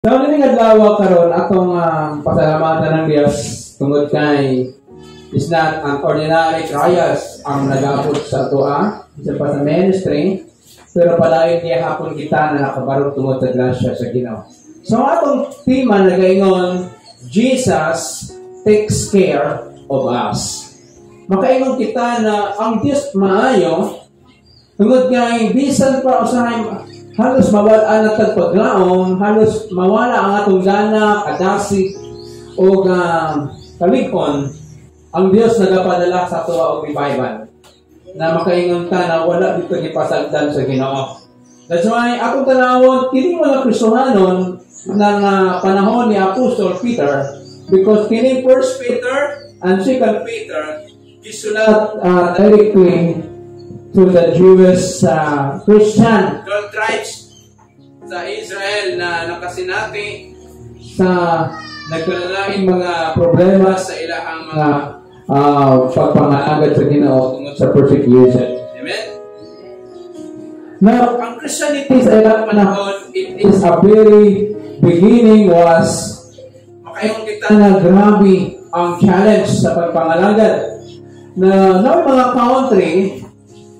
Sa uling adlaw karon atong pasalamatan ng Dios tungod kay is not an ordinary trials ang nag-abot sa atoa isa pa sa ministry, pero palayon niya hapon kita na nakabarog tungod sa grasya sa Ginoo. So atong tema nagaingon, Jesus takes care of us. Makaingon kita na ang Dios maayo tungod kay bisan pa usahay halos mawala na tagpaglaom, halos mawala ang atong gana, kadasig, o kalikon, ang Diyos nagapadala sa tuwa o revival. Na makaingon ta na wala dito ipasagdan sa Ginoo. That's why, akong tanawon, kini mga Kristohanon ng panahon ni Apostol Peter, because kini 1 Peter and 2 Peter, gisulat directly to the Jewish Christian 12 tribes sa Israel na nakasinati sa nagkalalaing mga problema sa ilahang mga pagpangangad sa Ginoo tungod sa persecution. Amen? Now, ang Christianity sa ilang panahon, it is a very beginning was makayon kita na grabe ang challenge sa pagpangalagad na mga country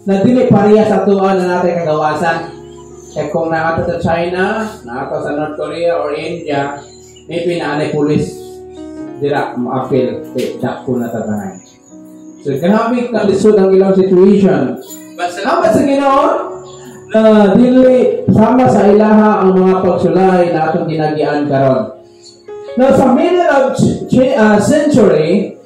na dili pareha sa tuwa na natin kagawasan. Eh kung naato sa China, naato sa North Korea or India, maybe naanay pulis dira ma-appeal dakpo na tabanay. So grabe kalisod ang ilang situation. But salamat sa Ginoo na dili sama sa ilaha ang mga pagsulay na atong ginagian karon. Now sa middle of century,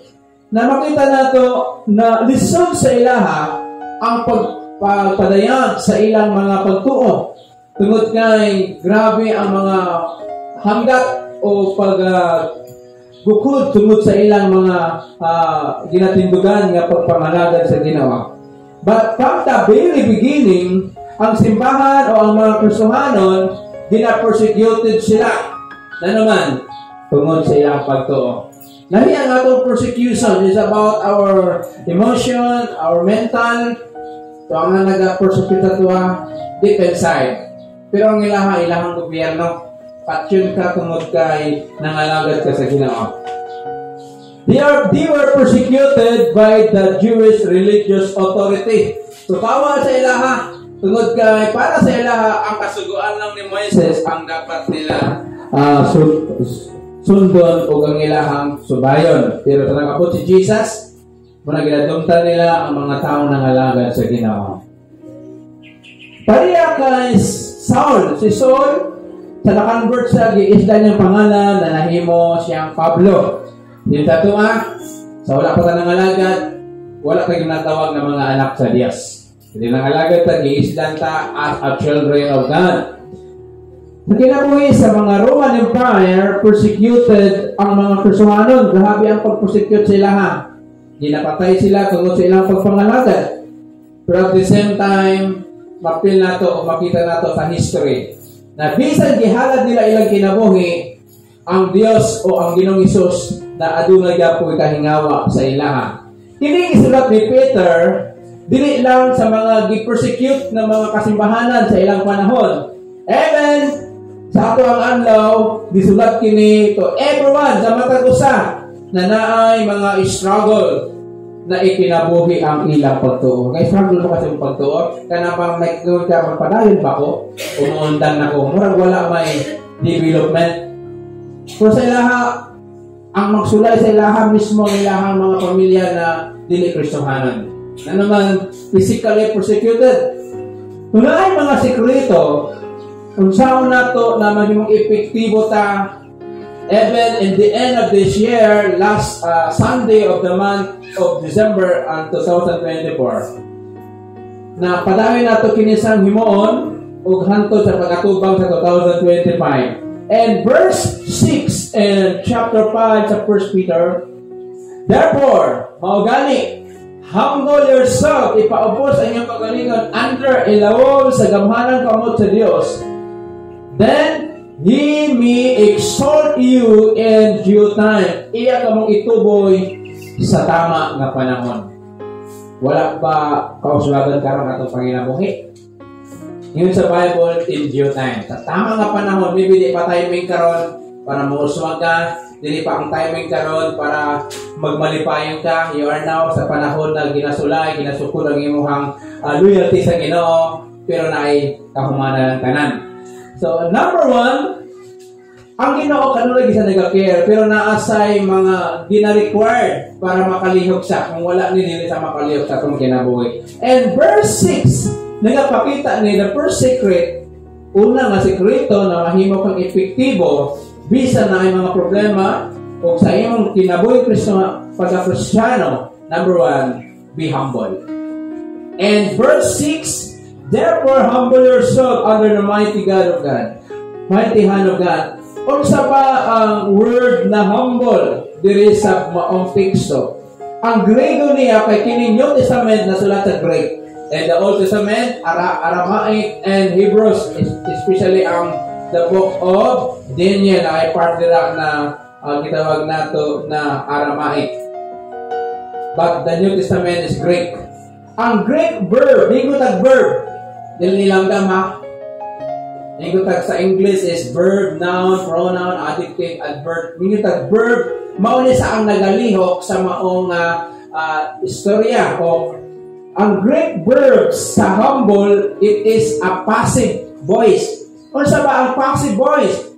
na makita nato na lisod sa ilaha ang pagpadayag sa ilang mga pagtuo tungod kay grabe ang mga hanggat o pagbukod tungod sa ilang mga ginatindugan nga pagpamalagad sa Ginoo. But from the very beginning, ang simbahan o ang mga Kristohanon gina-persecuted sila na naman tungod sa ilang pagtuo. Lahi ang atong persecution is about our emotion, our mental. So, ang nag-persecute ito deep inside. Pero ang ilahang gobyerno, patyon ka tungod kay nangalagad ka sa Ginoo. They were persecuted by the Jewish religious authority. So, tawa sa ilaha, tungod kay para sa ilaha, ang kasuguan lang ni Moises ang dapat nila sundon o ang ilahang subayon. Pero sa nag-abot si Jesus, muna ginadumtan nila ang mga taong nangalagad sa Ginoo. Pareha kay Saul. Si Saul, sa nakonvert sa giisda niyang pangalan na nahimo siyang Pablo. Yung tatuma, sa wala pa ta nangalagad, wala ka ginatawag ng mga anak sa Diyos. Hindi nangalagad ta, giisdan ta as a children of God. Sa kinabuhi sa mga Roman Empire, persecuted ang mga Kristohanon. Grabe ang pag-persecute sila ha. Ginapatay sila tungkol sa ilang pagpangalagad. Pero at the same time, mapil nato o makita nato sa history na bisan gihalad nila ilang kinabuhi, ang Dios o ang Ginoong Hesus na adunay gyapon kahingawa sa ilaha. Kini isulat ni Peter dili lang sa mga gi-persecute na mga kasimbahanan sa ilang panahon. Even sa ato ang adlaw, disulat kini to everyone sa matag usa na naay mga struggle na ikinabuhi ang ilang pagtuo. Kaya struggle mo kasi yung pagtuo, kana pang nagtuon ka, magpadayon ba ko? Umuundan na ko. Murag wala may development. So sa ilaha, ang magsulay sa ilaha mismo ng ilahang mga pamilya na dili Kristohanon. Na naman, physically persecuted. Kung naay mga sekreto, kung saan na to na maging epektibo ta, even in the end of this year, last Sunday of the month of December 2024, na padayon nato kinisang himuon ug hantod sa pagkatubang sa 2025. And verse 6 in chapter 5 sa 1 Peter, therefore, maugani, humble yourself, ipaubos ang iyong kagalingon under ilawom sa gamhanang kamot sa Dios. Then He may exalt you in due time. Iya ka mong ituboy sa tama nga panahon. Wala ba kausulagan karon atong panginabuhi? Yun sa Bible, in due time. Sa tama nga panahon, maybe di pa timing karon para mauswag ka, di pa ang timing karon para magmalipayon ka. You are now sa panahon na ginasulay, ginasukod ang imuhang loyalty sa Ginoo, pero naay kahumanan ng tanan. So, number one, ang Ginoo kanulay sa nag-care, pero naasay mga gina-required para makalihok siya. Kung wala ni dili sa makalihok sa itong kinabuhi. And verse 6, nagapakita ni the first secret, una nga sekreto na mahimo kang epektibo bisa na ay mga problema o sa imong kinabuhi pagka-Kristiyano. Number one, be humble. And verse 6, therefore humble yourself under the mighty God of God. Mighty hand of God. Unsa ba ang word na humble diri sa maong teksto? Ang Grego niya kay kining New Testament na sulat sa Greek. And the Old Testament, Aramaic and Hebrews, especially the book of Daniel ay part nila na gitawag nato na Aramaic. But the New Testament is Greek. Ang Greek verb, hingutag verb, dili nilang gama. Hingutag sa English is verb, noun, pronoun, adjective, adverb. Hingutag verb, mao ni sa ang nagalihok sa maong istorya o ang Greek verb sa humble, it is a passive voice. Ano sa ba ang passive voice?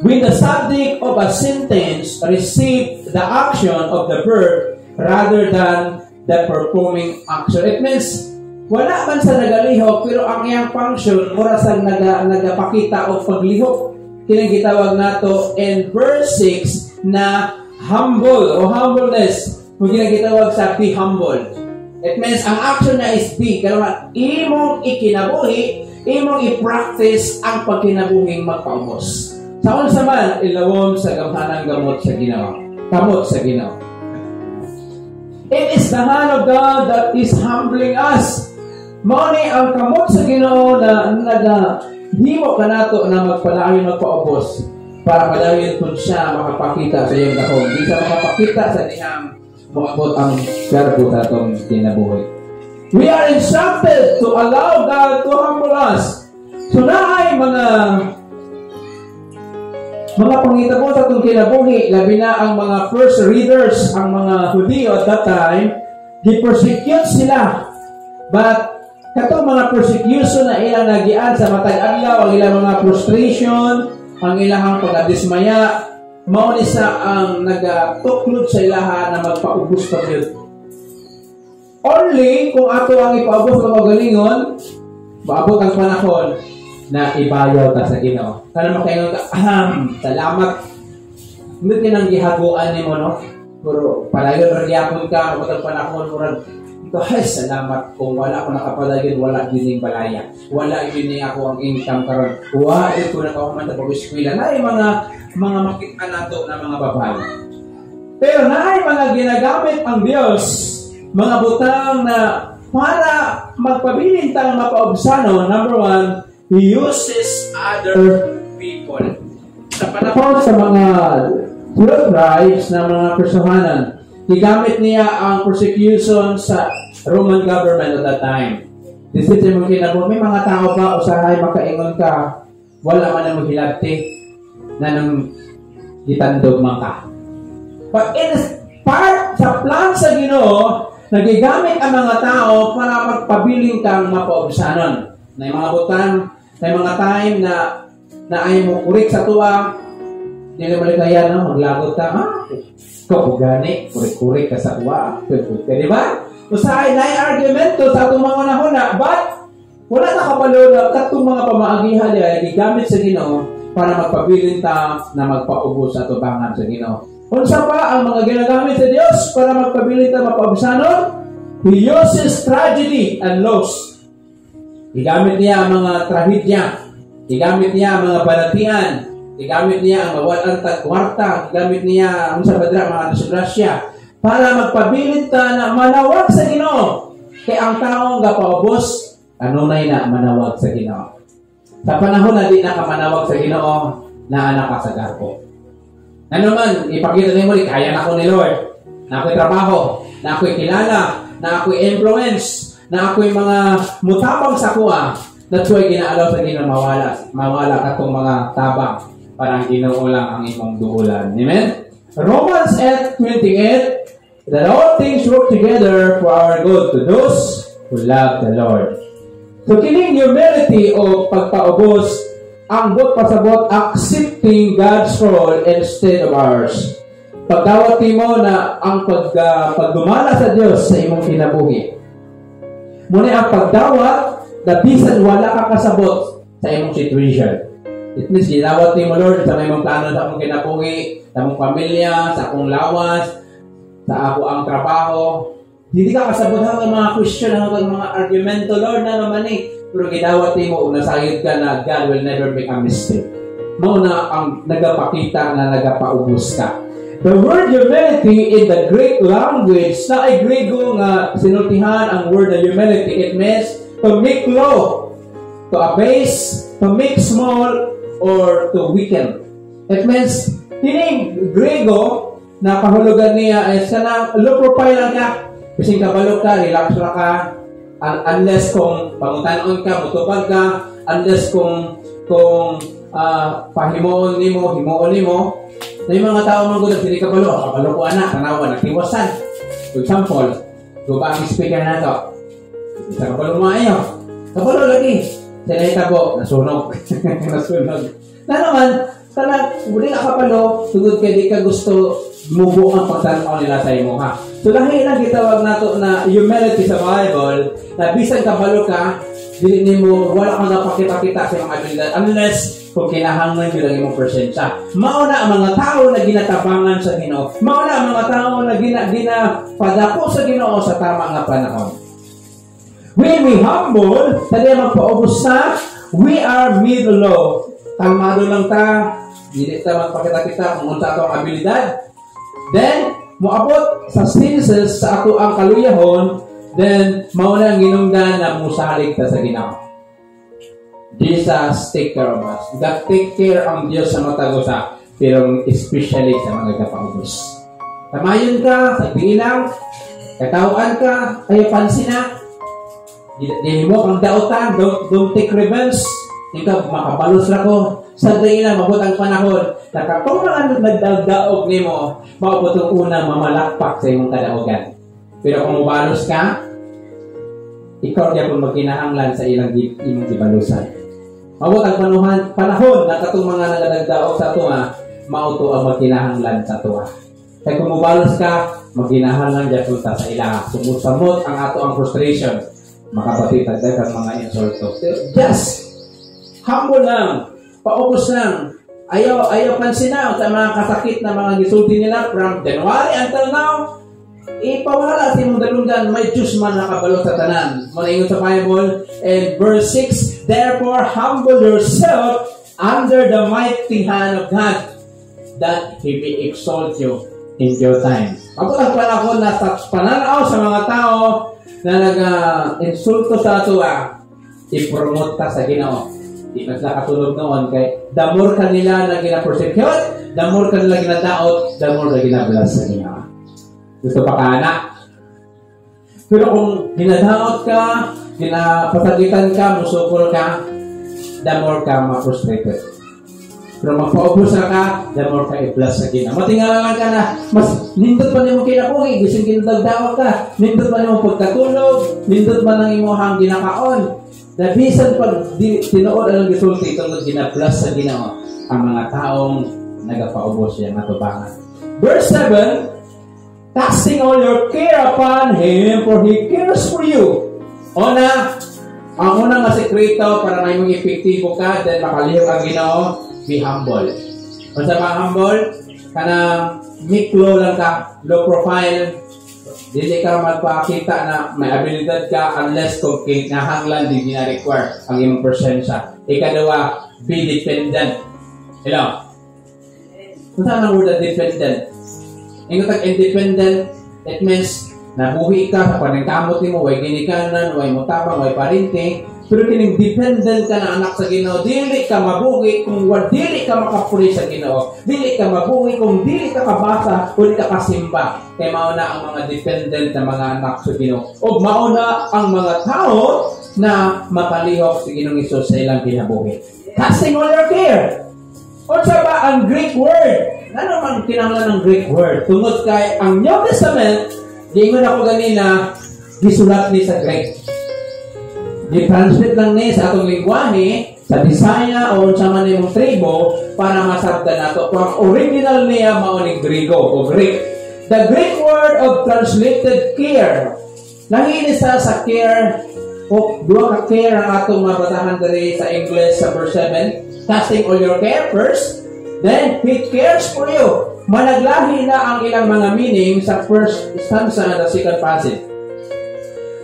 When the subject of a sentence receives the action of the verb rather than the performing action. It means, wala man sa nagalihok, pero ang iyang function, mura sa nagapakita o paglihok. Kinagitawag nato in verse 6 na humble o humbleness. Kung kinagitawag sa be humble. It means, ang action niya is be. Kaya imong ikinabuhi, imong i-practice ang pagkinabuhing magpaubos. Sa unsa man, ilawom sa gamhanang gamot sa Ginoo. Kamot sa Ginoo. It is the hand of God that is humbling us. Mao ni ang kamot sa Ginoo na naghimo kanato na magpalayon magpaubos para padayon pud siya makapakita sa iyang gahom. Di sa makapakita sa dihang maabot ang karbo sa itong kinabuhi. We are instructed to allow God to humble us. So na ay mga pangitabo sa itong kinabuhi, labi na ang mga first readers, ang mga Hudiyo at that time, di-persecute sila. But katong mga persecution na ilang nagian sa matag adlaw, ang ilang mga frustration, ang ilang pagdismaya, mao ni sa ang nagatuklod sa ilaha na magpaubos pa yun. Only kung ato ang ipaubos ng magalingon, maabot ang panahon na ibayaw ta sa Ginoo. Kana makaingon ka, salamat. Hindi kinang gihaguan ni mo, no? Pero palayon ragyapon ka, maabot ang panahon, murag, ito, ay, salamat kung wala ako nakapalayon, wala din yung balaya. Wala din ako ang income karon. Wala ko na kauman sa pag-eskwela. Na ay mga makita nato na mga babae. Pero na ay mga ginagamit ang Diyos, mga butang na para magpabilin tang mapaobsano. Number one, He uses other people. Sa panahon sa mga 12 tribes na mga Kristohanan, gigamit niya ang persecution sa Roman government at that time. Disiti mo kinabo, may mga tao ba usahay makaingon ka, wala man ang maghilabti na nang itandog man ka. But in part sa plan sa Ginoo, nagigamit ang mga tao para magpabiling kang mapaobsanon. Na mga butang, na mga time na ay mo kurik sa tuwa, hindi na maligaya, no? Maglagot ka, kung gani, kurik-kurik ka sa tuwa. Di ba? Usahay na yung argumento sa itong mga nahuna, but wala na kapalo na katong mga pamaagihan niya, gigamit sa Ginoo para magpabilin ta na magpaubos sa tubangan sa Ginoo. Unsa pa ang mga ginagamit sa Dios para magpabilin ta mapaubsanon? He uses tragedy and loss. Gigamit niya ang mga trahedya, gigamit niya ang mga balatian, gigamit niya ang mawalan tagkwarta, gigamit niya ang mga disgrasya para magpabilin ta na manawag sa Ginoo. Kaya ang taong gapaubos, kanunay na manawag sa Ginoo. Sa panahon na di na ka manawag sa Ginoo, naanak ka sa garpo. Ano man, ipakita niyo muli, kaya na ako ni Lord, na ako'y trabaho, na ako'y kilala, na ako'y influence, na ako'y mga mutabang sa kuha. That's why ginaalaw sa Ginoo mawala katong mga tabang para ang Ginoo lang ang imong duulan. Amen? Romans 8:28, that all things work together for our good to those who love the Lord. So kining humility o pagpaubos ang pasabot accepting God's role instead of ours. Pagdawat mo na ang pagdumala sa Dios sa imong kinabuhi. Muna ang pagdawat na bisan wala ka kasabot sa imong situation. It means ginawat mo Lord sa imong plano sa akong kinabuhi, sa akong pamilya, sa akong lawas, sa ako ang trabaho. Hindi ka kasabot ng mga question, ng mga argumento, Lord, na naman eh. Pero ginawat mo, nasayod ka na God will never make a mistake. Mauna ang nagapakita na nagapaubos ka. The word humility in the Greek language, sa ay Griego nga sinultihan ang word na humility, it means to make low, to abase, to make small, or to weaken. It means, tining Griego, na kahulugan niya ay sana low profile lang ka, kasi kabalo ka, relax na ka, unless kung pangutanon ka, mutupag ka, unless kung pahimuon nimo, himuon nimo, na yung mga tao mga gulag, hindi kabalo ko anak, tanawan, nagtiwasan. For example, guba ang speaker na ito. Isa kabalo mo ayo. Kabalo lagi. Sinay tabo, nasunog. Nasunog. Na naman, sana, hindi ka kapalo, tugod ka, di ka gusto mubo ang pagtanaw nila sa imo, ha? So, dahil lang gitawag nato na humility sa Bible, na bisan kabalo ka, dili mo, wala kang napakita-kita sa mga abilidad, unless kung kinahanglan yun ang imong presensya. Mauna ang mga tao na ginatabangan sa Ginoo. Mauna ang mga tao na ginapadako sa Ginoo sa tama nga panahon. When we humble, tadi magpaubos na, we are mid-low. Kalmado lang ta, hindi ta magpakita-kita kung unsa ato ang abilidad. Then, muabot sa senses sa ato ang kaluyahon, then, mauna ang ginungdan na musalig ta sa Ginoo. Jesus take care of us. God take care ang Diyos sa matagusa, pero especially sa mga kapaubos. Tamayon ka, sa bilang, katawaan ka, ay pansin na, hindi mo kang dautan, don't take revenge, ikaw makabalos na ko, sa dahilan, mabot ang panahon, na kapag mga nagdagdaog ni mo, maabot ang unang mamalakpak sa imong kadaogan. Pero kung mabalos ka, ikaw niya kung magkinahanglan sa ilang imong gibalusan. Mabot ang panahon na katong mga nagadagdaog sa tuwa, mauto ang magkinahanglan sa tuwa. Kaya kung mabalos ka, magkinahanglan dyan punta sa ila. Sumusamot ang ato ang frustration. Makapatitag ang mga insulto. Just humble lang, paubos lang. Ayaw pansin na sa mga kasakit na mga gisulti nila from January until now. Ipawala sa imong dalungan, may Diyos man nakabalo sa tanan. Muna sa Bible, and verse 6, therefore humble yourself under the mighty hand of God, that He may exalt you in due time. Ako ang panahon na sa pananaw sa mga tao na nag-insulto sa ato, i-promote ka sa Ginoo. Di nagkakatulog noon kay the more kanila na gina-persecute, the more kanila ginadaot, the more na ginabless sa Ginoo. Gusto pa ka, anak? Pero kung ginadaot ka, ginapasagitan ka, musukol ka, the more ka ma-frustrated. Pero magpaubos na ka, the more ka i-bless sa Ginoo. Matingala ka na, mas nindot pa niyo kinabuhi, gising ginadagdaot ka, nindot pa niyo pagkatulog, nindot pa nang imuhang ginakaon. Nabisan pag tinuod ang gisulti tungod gina-bless sa Ginoo ang mga taong nagapaubos siya matubangan. Verse 7, casting all your care upon Him, for He cares for you. Ang unang sekreto para may mong epektibo ka, then makalihok ang Ginoo, be humble. Kung sa mga humble, kanang make low lang ka, low profile, hindi ka magpakita na may abilidad ka unless kung kinahanglan din gina-require ang iyong presensya. Ikalawa, be dependent. Hello? Kung saan ang word na dependent? Ingat ang independent, it means nabuhi ka sa panangkamot mo, way ginikanan, way mutabang, way parinting, pero kining dependent ka na anak sa Ginoo, dili ka mabuhi kung dili ka makapuri sa Ginoo, dili ka mabuhi kung dili ka kabasa o dili ka kasimba. Kaya mauna ang mga dependent na mga anak sa Ginoo. O mauna ang mga tao na makalihok si Ginoong Hesus sa ilang kinabuhi. Casting all your care. O ba ang Greek word? Ano man kinahanglan ng Greek word? Tungod kay ang New Testament, di mo na ko ganina, gisulat ni sa Greek. Di-translate lang ni sa atong lingwahe, sa Bisaya o sa man yung tribo, para masabdan nato. Kung original niya, mauning Grigo o Greek. The Greek word of translated care. Langin isa sa care, o duha ka care ang atong mabatahan diri sa English sa verse 7. Casting all your care first, then He cares for you. Managlahi na ang ilang mga meaning sa first stanza and the second passage.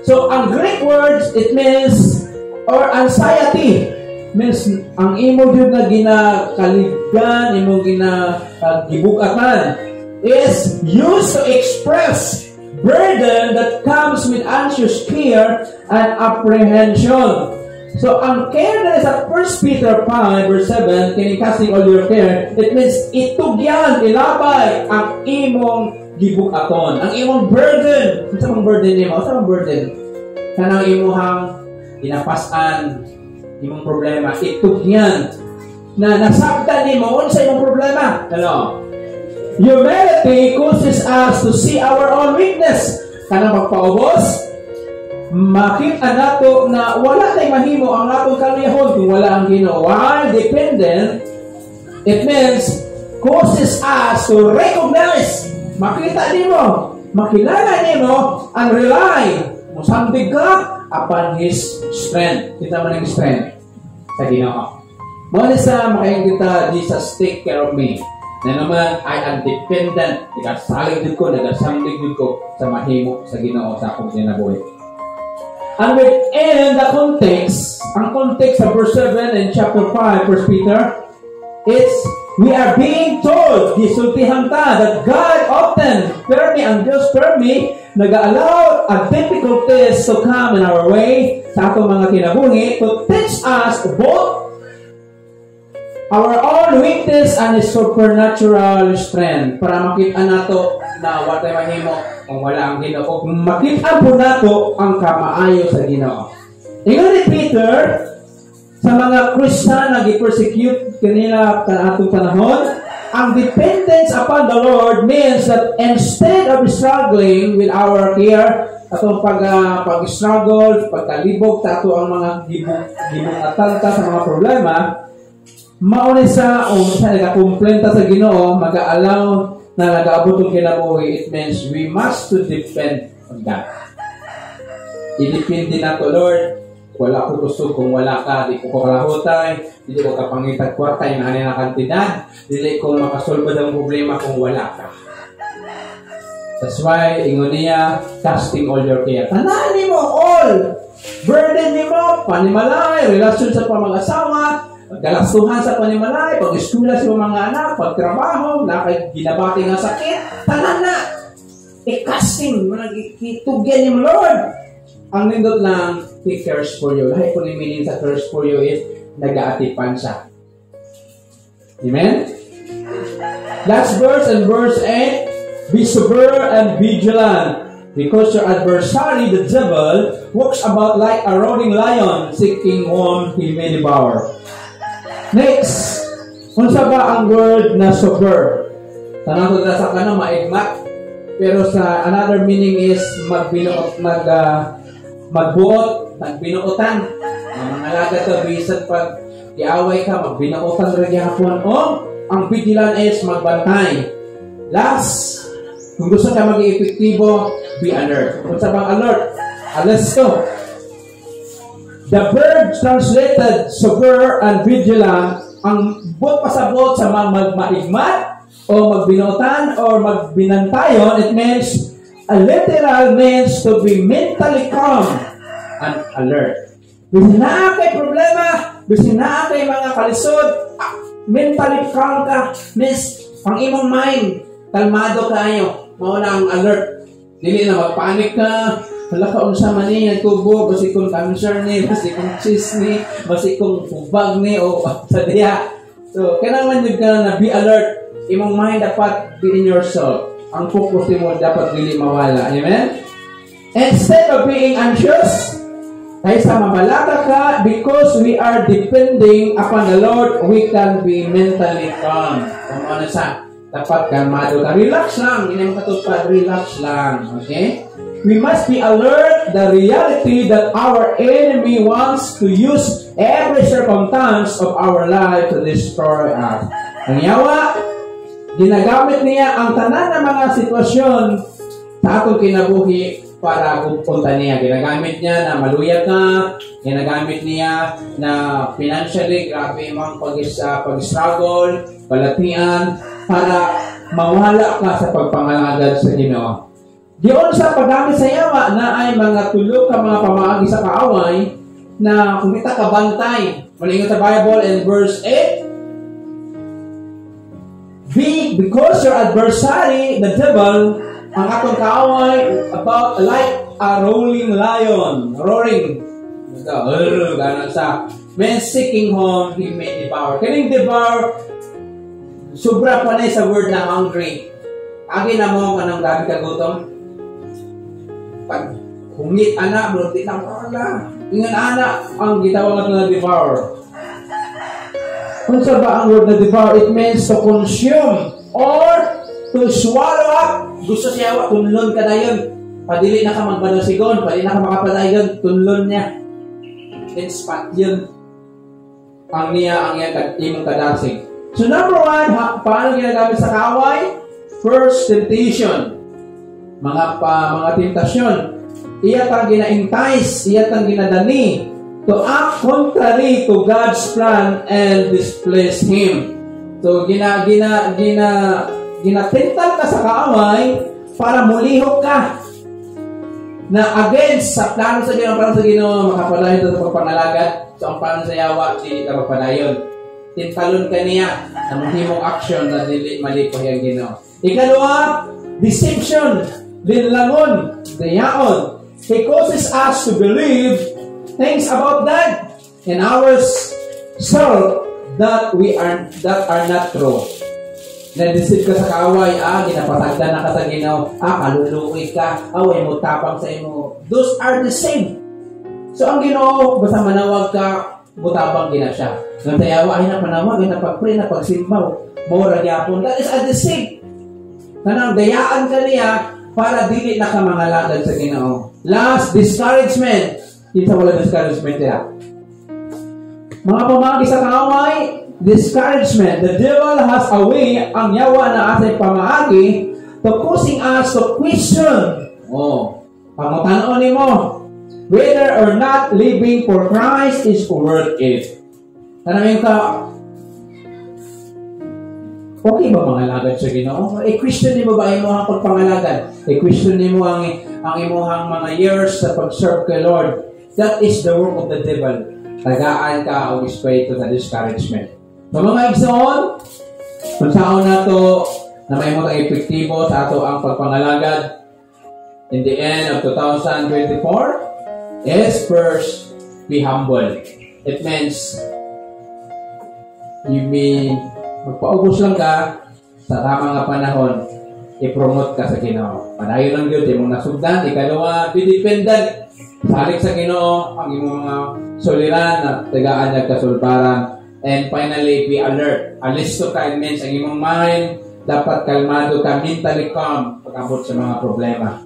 So, ang Greek words, it means, or anxiety, means, ang imo jud na ginakaligdan, imo ginagibukatan, is used to express burden that comes with anxious care and apprehension. So, ang care na sa 1 Peter 5, verse 7, kining casting all your care, it means itugyan, ilabay ang imong gibukaton. Ang imong burden. Sa mong burden niyo? Sa mong burden? Kanang imuhang inapasan, imong problema, itugyan na nasabtan ni mo sa imong problema. Ano? Humility causes us to see our own weakness. Kanang magpaubos, makita nato na wala tayong mahimo ang atong kalihon kung wala ang Ginoo. While dependent, it means causes us to recognize, makita nimo, makilala nimo, and rely, musamdig ka upon His strength. Kita man ang strength sa Ginoo. Muna sa makayang kita, Jesus, take care of me. Na naman, I am dependent. Nagasalig din ko, nagasamdig din ko sa mahimo sa Ginoo sa akong kinabuhi. And within the context, ang context sa verse 7 in chapter 5, 1 Peter, it's, we are being told, gisultihan ta, that God often, permi, ang Diyos permi, nag-allow difficulties to come in our way sa atong mga kinabuhi to teach us both our own weakness and His supernatural strength. Para makita nato na what ay mahimo kung wala ang Ginoo. Kung makita po nato ang kamaayo sa Ginoo. Ingon ni Peter sa mga Christian na gi-persecute kanila sa atong panahon, ang dependence upon the Lord means that instead of struggling with our care, atong pag-struggle, pagkalibog sa ato ang mga gibungatan sa mga problema, mauni sa nagakomplenta sa Ginoo, mag-aalaw na nag-aabot ang kinabuhi, it means we must to depend on God. Idepende na to, Lord. Wala ko gusto kung wala ka. Di ko kalahutay. Di ko kapangitag kwarta yung hanin na kantidad. Di ko makasolve ang problema kung wala ka. That's why, ingon niya, casting all your care. Tanahan mo all. Burden mo, panimalay, relasyon sa pamag-asawa, galastuhan sa panimalay, pag-eskwela sa mga anak, pagtrabaho, ginabati nga sakit, tanan na. I-casting, itugyan niyo, Lord. Ang nindot lang, He cares for you. Lahat po ni meaning sa cares for you is nag-aatipan siya. Amen? Last verse and verse 8, be sober and vigilant, because your adversary, the devil, walks about like a roaring lion, seeking whom he may devour. Next, unsa ba ang word na sober? Tanang ko sa kanang maigmat, pero sa another meaning is magbuot, nagbinuotan. Ang mga laga to, bisan pag iaway ka, magbinuotan rin hapon. O, ang vigilant is magbantay. Last, kung gusto ka maging epektibo, be alert. Kung sa bang alert, let's go. The verb translated sober and vigilant, ang but pasabot sa mga magmaigmat o magbinuotan o magbinantayon, it means, a literal means to be mentally calm and alert. Bisin na kay problema, bisin na kay mga kalisod, mentally calm ka, means ang imong mind, kalmado kayo, mauna ang alert. Dili na magpanik ka, wala ka unsa man ni tubo, basi kung cancer ni, basi kung cyst ni, basi kung ubag ni, o sa diya. So, kailangan yun ka na be alert. Imong mind dapat be in yourself. Ang focus mo dapat dili mawala. Amen? Instead of being anxious, Kaysa mabalaga ka, because we are depending upon the Lord, we can be mentally calm. Kung ano sa, dapat kalmado ka. Relax lang. Hindi mo katupad, relax lang. Okay? We must be alert the reality that our enemy wants to use every circumstance of our life to destroy us. Ang yawa, ginagamit niya ang tanan ng mga sitwasyon sa atong kinabuhi para pupunta niya. Ginagamit niya na maluya ka, ginagamit niya na financially, grabe mong pag-struggle, palatian, para mawala ka sa pagpangalagad sa Ginoo. Diyon sa paggamit sa yawa na ay mga tulog ka mga pamaagi sa kaaway na kumita ka bantay. Malingon sa Bible in verse 8, because your adversary, the devil, ang atong kaaway about like a rolling lion, roaring. Ganon sa, when seeking home, he may devour. Kaning devour, sobra pa na sa word na hungry. Agi na mo kanang grabe ka gutom. Pag hungit anak, berarti lang wala. Ingan anak, ang gitawag na devour. Kung sa ba ang word na devour, it means to consume or to swallow up. Gusto siya, tunlon ka na yun. Padili na ka magbanosigon, padili na ka makapadayon, tunlon niya. Then spot yun. Ang niya, ang imong kadasig. So number one, paano ginagamit sa kaaway? First, temptation. Mga tentasyon. Iya tang gina-entice, iya tang ginadani to act contrary to God's plan and displease Him. So ginatentan ka sa kaaway para mulihok ka na against sa plano sa Ginoo, makapadayon sa pagpangalagad. So ang plano sa yawa, hindi ka mapadayon. Tintalon ka niya na mahimong action na dili malipay ang Ginoo. Ikalawa, deception, linlangon, dayaon. He causes us to believe things about God in ourselves that are not true. Na-deceive ka sa kaaway, ginapatagda na ka sa Ginoo, kaluluoy ka, way mo tapang sa imo. Those are the same. So ang Ginoo, basta manawag ka, butabang gina siya. Nang tayawa ay napanawag, napag-pray, napagsimbaw, mora gyapon. That is a deceit. Kanang dayaan ka niya para dili na ka mangalagad sa Ginoo. Last, discouragement. Dito wala discouragement nila. Mga pamagi sa kaaway, discouragement. The devil has a way, ang yawa na ating pamaagi, to causing us to question. Pangutanon mo, whether or not living for Christ is worth it. Tanawin ka, okay ba mangalagad sa Ginoo? Christian ni mo ba imuhang pagpangalagad? Christian ni mo ang imuhang mga years sa pag-serve kay Lord? That is the work of the devil. Tagaan ka o iskway to sa discouragement. So mga igsoon, kung saan na to na may mga epektibo sa ato ang pagpangalagad in the end of 2024 is first, be humble. It means you may magpaubos lang ka sa tamang nga panahon, i-promote ka sa Ginoo. Padayon lang yun, di mong nasugdan. Ikalawa, be dependent. Salik sa Ginoo ang imong mga suliran na tagaan nagkasulbaran. And finally, be alert. Alisto ka, it means ang imong mind, dapat kalmado ka, mentally calm pag-abot sa mga problema.